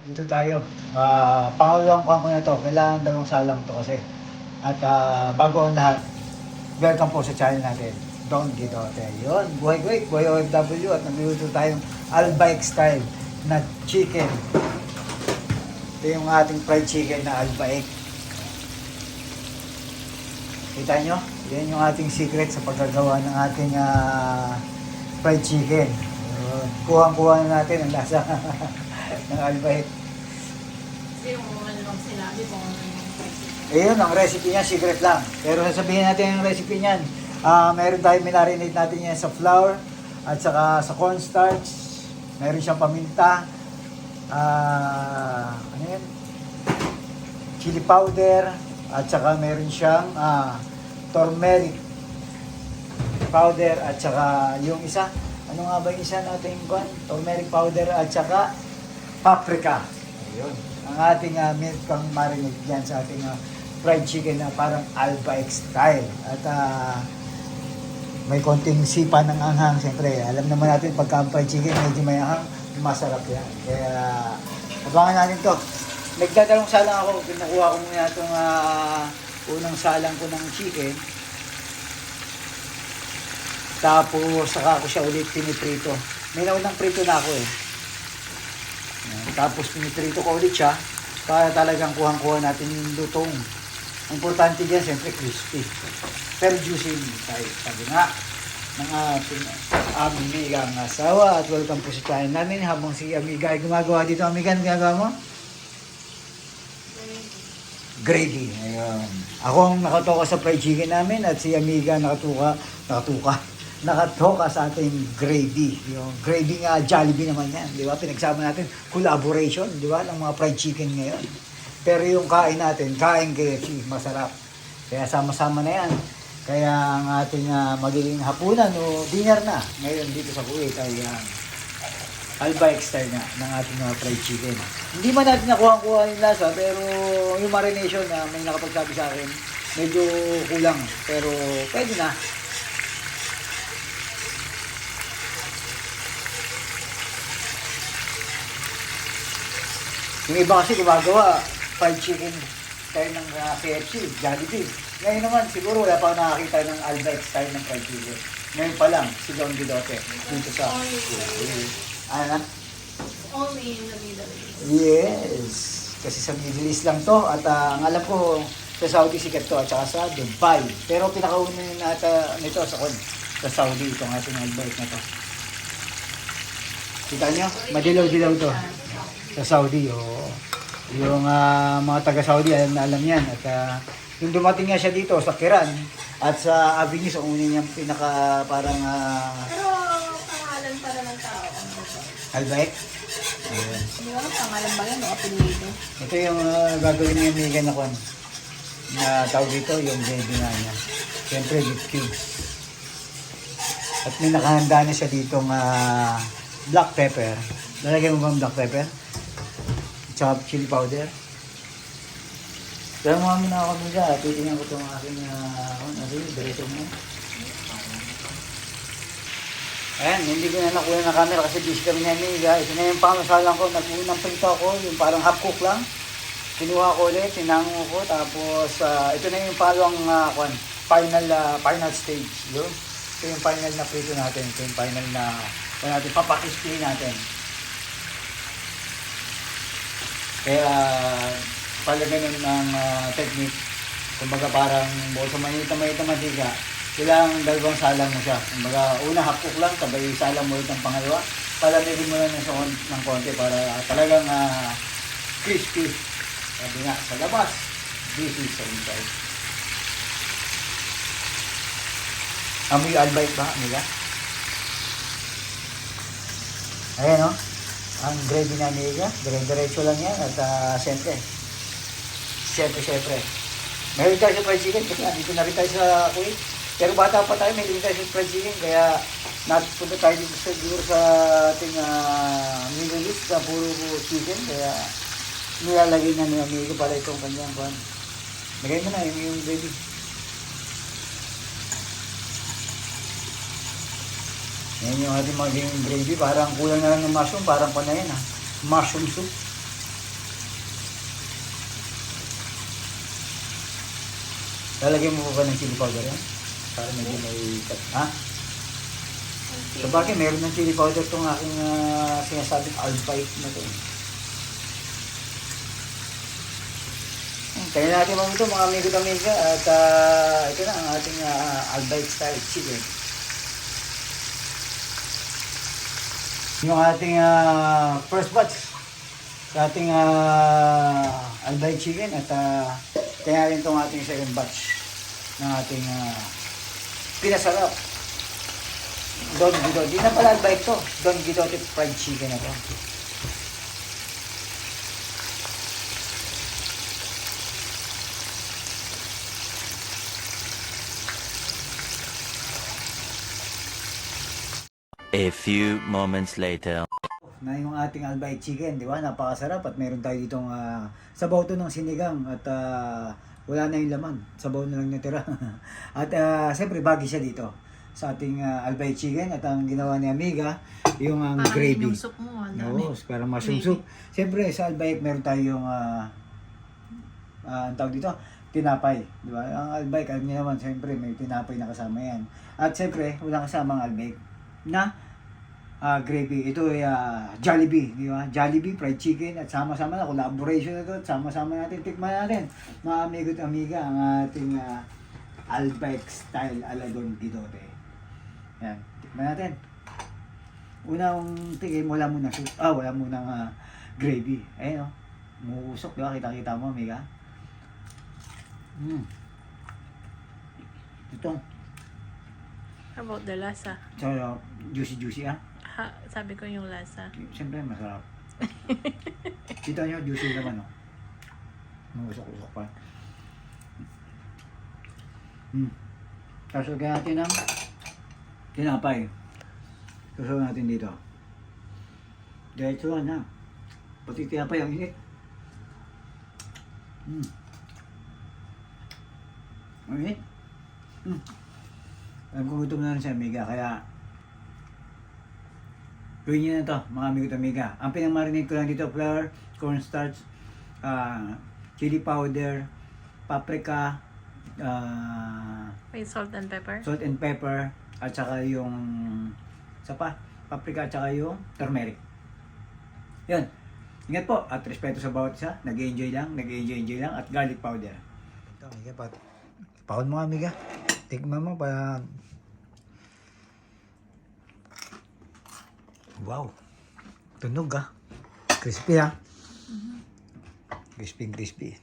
Dito tayo. Pangalawang kuhan ko na to. Kailangan dalawang salang to kasi. At bago ang lahat, welcome po sa channel natin. Don Guidote. Yun, buhay ko buhay OFW at nagluluto tayong Albaik style na chicken. Ito yung ating fried chicken na Albaik. Kita nyo? Yan yung ating secret sa paggagawa ng ating fried chicken. Kuha-kuha na natin ang lasa ng Albaik. Kasi yung ano lang sinabi mo, ano yung recipe. Ayun, ang recipe niya, secret lang. Pero sasabihin natin yung recipe niyan. Meron tayong minarinate natin yan sa flour at saka sa cornstarch. Meron siyang paminta. Ano yun? Chili powder. At saka meron siyang turmeric powder. At saka yung isa. Ano nga ba yung isa natin? Turmeric powder at saka paprika. Ayun. Ang ating milk pang marinade yan sa ating fried chicken na parang Albaik style. At may konting sipa ng anghang. Siyempre, alam naman natin pagka ang fried chicken medyo may anghang, masarap yan. Kaya, abangan natin to. Nagdadalong salang ako. Kinukuha ko muna itong unang salang ko ng chicken. Tapos, saka ko siya ulit piniprito. May naunang prito na ako eh. Tapos piniprito ko ulit siya para talagang kuhang-kuha natin yung lutong. Ang importante dyan, siyempre crispy. Pero juicy tayo. Sabi nga ng ating amigang asawa. At welcome po sa channel namin. Habang si Amiga ay gumagawa dito. Amiga, ano ginagawa mo? Gravy. Ayun. Ako ang nakatoka sa fried chicken namin at si Amiga nakatoka sa ating gravy. Yung gravy nga, Jollibee naman yan. Di ba? Pinagsama natin, collaboration, di ba? Ng mga fried chicken ngayon. Pero yung kain natin, kain KFC, masarap. Kaya sama-sama na yan. Kaya ang ating magiging hapunan o dinner na ngayon dito sa Kuwait ay Albaik style na ng ating fried chicken. Hindi man natin nakuha yung lasa, pero yung marination na may nakapagsabi sa akin, medyo kulang. Pero pwede na. Yung iba kasi gumagawa, fried chicken style ng KFC, Jollibee. Ngayon naman, siguro wala pa nakakita ng Albaik style ng fried chicken. Ngayon pa lang, si Don Guidote dito sa... Ano? Only in the Middle East. Yes. Kasi sa Middle East lang to. At ang alam ko, sa Saudi sikat to at saka sa Dubai. Pero pinakauna nito sa Saudi itong ating Albaik na to. Kita nyo? Madilaw-dilaw to. Sa Saudi, yung mga taga-Saudi, alam na alam yan. At yung dumating nga siya dito sa Kiran at sa Avenue, sa una niyang pinaka parang... Pero pangalan pala ng tao. Albaik? Ayun. Hindi ko pangalan ba yan o apelido? Ito yung gagawin niya Megan na kwan. Na tawag dito, yung baby nga niya. Siyempre, with cubes. At may nakahanda na siya ditong black pepper. Lalagyan mo ba ang black pepper? Tsaka chili powder. Kaya mga muna ako nila. Titingnan ko itong aking diretso mo. Ayan, hindi ko na nakuha ng camera kasi busy kami na Amiga. Ito na yung pamasalang ko. Nag-unang prito ako. Yung parang half cook lang. Kinuha ko ulit. Sinango ko. Tapos, ito na yung palawang final stage. Yun. Ito yung final na prito natin. Ito yung final na papakispili natin. Kaya pala ganun ang technique. Kumbaga parang buo sa manita mantika, kailangan dalawang salang mo siya. Kumbaga una half cook lang, sabay salang mo ulit ng pangalawa. Palamigin mo lang ng konti para talagang crispy. Sabi nga, sa labas, this is sa inside. Amoy Albaik ba, Amiga? Ayan o. Ang gravy na Amiga, dire-diretso lang yan at siyempre, meron tayo sa fried chicken kasi dito na rin tayo sa Kuwait. Pero bata pa tayo, may rin tayo sa fried chicken kaya napunta tayo dito siguro sa ating Middle East na puro chicken kaya nilalagay na ni Amigo para itong kanyang kwan. Lagay mo na yung gravy. Yan yung ating magiging gravy. Parang kulang na lang ng mushroom. Parang pa na yan ha. Mushroom soup. Lalagyan mo pa ba ng chili powder yan? Para medyo may... Ha? Sa bagay, meron ng chili powder itong aking sinasabing albite na ito. Kaya natin mga ito, mga amigo-amiga. At ito na ang ating albite style chicken. Yung ating first batch sa ating albite chicken at kaya rin itong ating second batch ng ating pinasarap Don Guidote. Di na pala albite to, Don Guidote fried chicken na to. A few moments later. Na yung ating albite chicken, di ba? Napakasarap at meron tayo ditong sabaw to ng sinigang at wala na yung laman. Sabaw na lang natira. At siyempre bagi siya dito sa ating albite chicken at ang ginawa ni Amiga yung ang Parang gravy. yung soup mo, ang dami. Oo, parang mushroom soup. Siyempre sa albite meron tayong ang tawag dito, tinapay, di ba? Ang albite, alam niyo naman, siyempre may tinapay na kasama yan. At siyempre, walang kasamang albite na gravy. Ito ay Jollibee, di ba? Jollibee fried chicken at sama-sama na collaboration na ito. At sama-sama natin, tikman natin mga amigo at amiga ang ating albite style ala Don Guidote. Yan, tikman natin. Unang tingin, wala munang soup. Wala munang gravy. Ayun, oh. Muusok, di ba? Kita-kita mo, amiga. Ito. How about the lasa? So, juicy-juicy, Sabi ko yung lasa. Siyempre, masarap. Kita nyo, juicy naman, oh. Mausok-usok pa. Tapos, lagyan natin ng tinapay. Tapos, natin dito. Diretso na. Pati tinapay ang init. Ang init. Alam ko gutom na rin si Amiga, kaya gawin nyo na ito, mga amigo at amiga. Ang pinamarinate ko lang dito, flour, cornstarch, chili powder, paprika, May salt and pepper? salt and pepper, at saka yung paprika at saka yung turmeric. Yun. Ingat po at respeto sa bawat isa. Nag-enjoy lang, at garlic powder. Ito, amiga, paon mo amiga. Tikman mo para... Wow. Tunog Crispy Crispy.